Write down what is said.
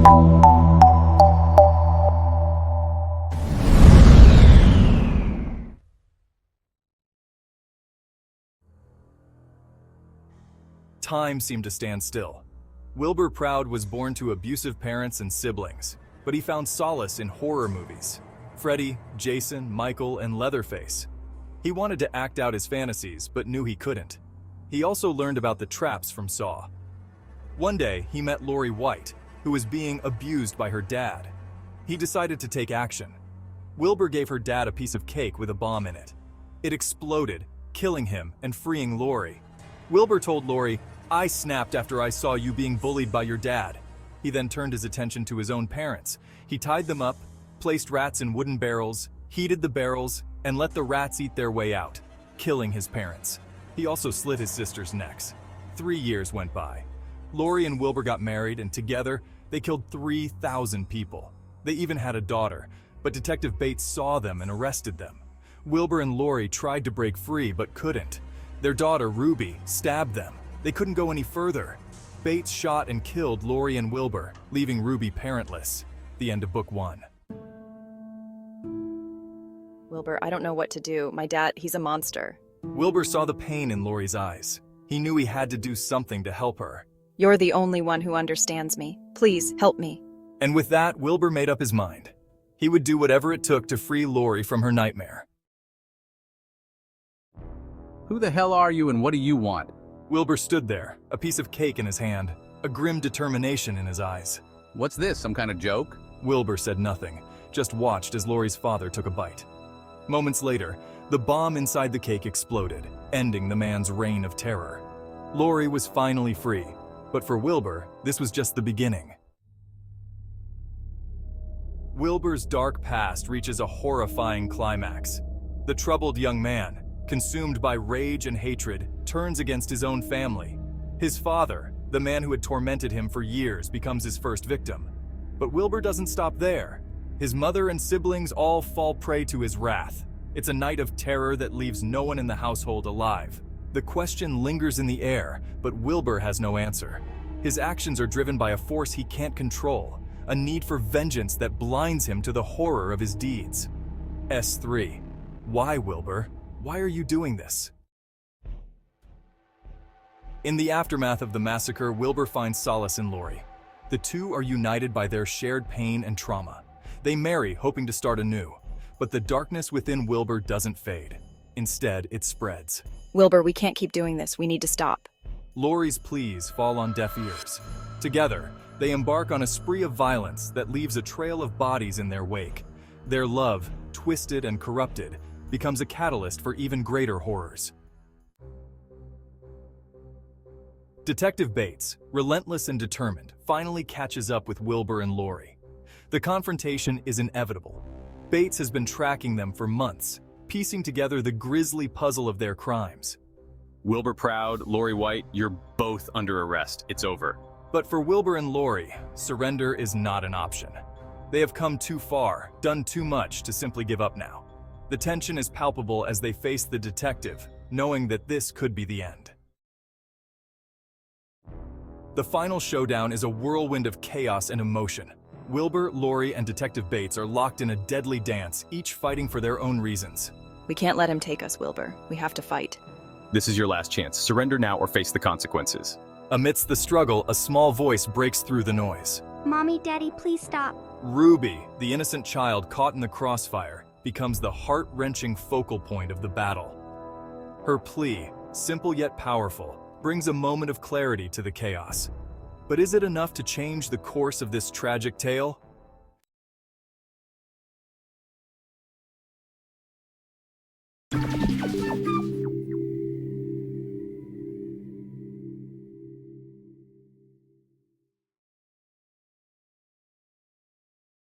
Time seemed to stand still. Wilbur Proud was born to abusive parents and siblings, but he found solace in horror movies. Freddy, Jason, Michael, and Leatherface. He wanted to act out his fantasies, but knew he couldn't. He also learned about the traps from Saw. One day, he met Lori White, who was being abused by her dad. He decided to take action. Wilbur gave her dad a piece of cake with a bomb in it. It exploded, killing him and freeing Lori. Wilbur told Lori, "I snapped after I saw you being bullied by your dad." He then turned his attention to his own parents. He tied them up, placed rats in wooden barrels, heated the barrels, and let the rats eat their way out, killing his parents. He also slit his sisters' necks. 3 years went by. Lori and Wilbur got married, and together, they killed 3,000 people. They even had a daughter, but Detective Bates saw them and arrested them. Wilbur and Lori tried to break free, but couldn't. Their daughter, Ruby, stabbed them. They couldn't go any further. Bates shot and killed Lori and Wilbur, leaving Ruby parentless. The end of book 1. Wilbur, I don't know what to do. My dad, he's a monster. Wilbur saw the pain in Lori's eyes. He knew he had to do something to help her. You're the only one who understands me. Please, help me. And with that, Wilbur made up his mind. He would do whatever it took to free Lori from her nightmare. Who the hell are you and what do you want? Wilbur stood there, a piece of cake in his hand, a grim determination in his eyes. What's this, some kind of joke? Wilbur said nothing, just watched as Lori's father took a bite. Moments later, the bomb inside the cake exploded, ending the man's reign of terror. Lori was finally free, but for Wilbur, this was just the beginning. Wilbur's dark past reaches a horrifying climax. The troubled young man, consumed by rage and hatred, turns against his own family. His father, the man who had tormented him for years, becomes his first victim. But Wilbur doesn't stop there. His mother and siblings all fall prey to his wrath. It's a night of terror that leaves no one in the household alive. The question lingers in the air, but Wilbur has no answer. His actions are driven by a force he can't control, a need for vengeance that blinds him to the horror of his deeds. S3. Why, Wilbur? Why are you doing this? In the aftermath of the massacre, Wilbur finds solace in Lori. The two are united by their shared pain and trauma. They marry, hoping to start anew. But the darkness within Wilbur doesn't fade. Instead, it spreads. Wilbur, we can't keep doing this. We need to stop. Lori's pleas fall on deaf ears. Together, they embark on a spree of violence that leaves a trail of bodies in their wake. Their love, twisted and corrupted, becomes a catalyst for even greater horrors. Detective Bates, relentless and determined, finally catches up with Wilbur and Lori. The confrontation is inevitable. Bates has been tracking them for months, piecing together the grisly puzzle of their crimes. Wilbur Proud, Lori White, you're both under arrest. It's over. But for Wilbur and Lori, surrender is not an option. They have come too far, done too much to simply give up now. The tension is palpable as they face the detective, knowing that this could be the end. The final showdown is a whirlwind of chaos and emotion. Wilbur, Lori, and Detective Bates are locked in a deadly dance, each fighting for their own reasons. We can't let him take us, Wilbur. We have to fight. This is your last chance. Surrender now or face the consequences. Amidst the struggle, a small voice breaks through the noise. Mommy, Daddy, please stop. Ruby, the innocent child caught in the crossfire, becomes the heart-wrenching focal point of the battle. Her plea, simple yet powerful, brings a moment of clarity to the chaos. But is it enough to change the course of this tragic tale?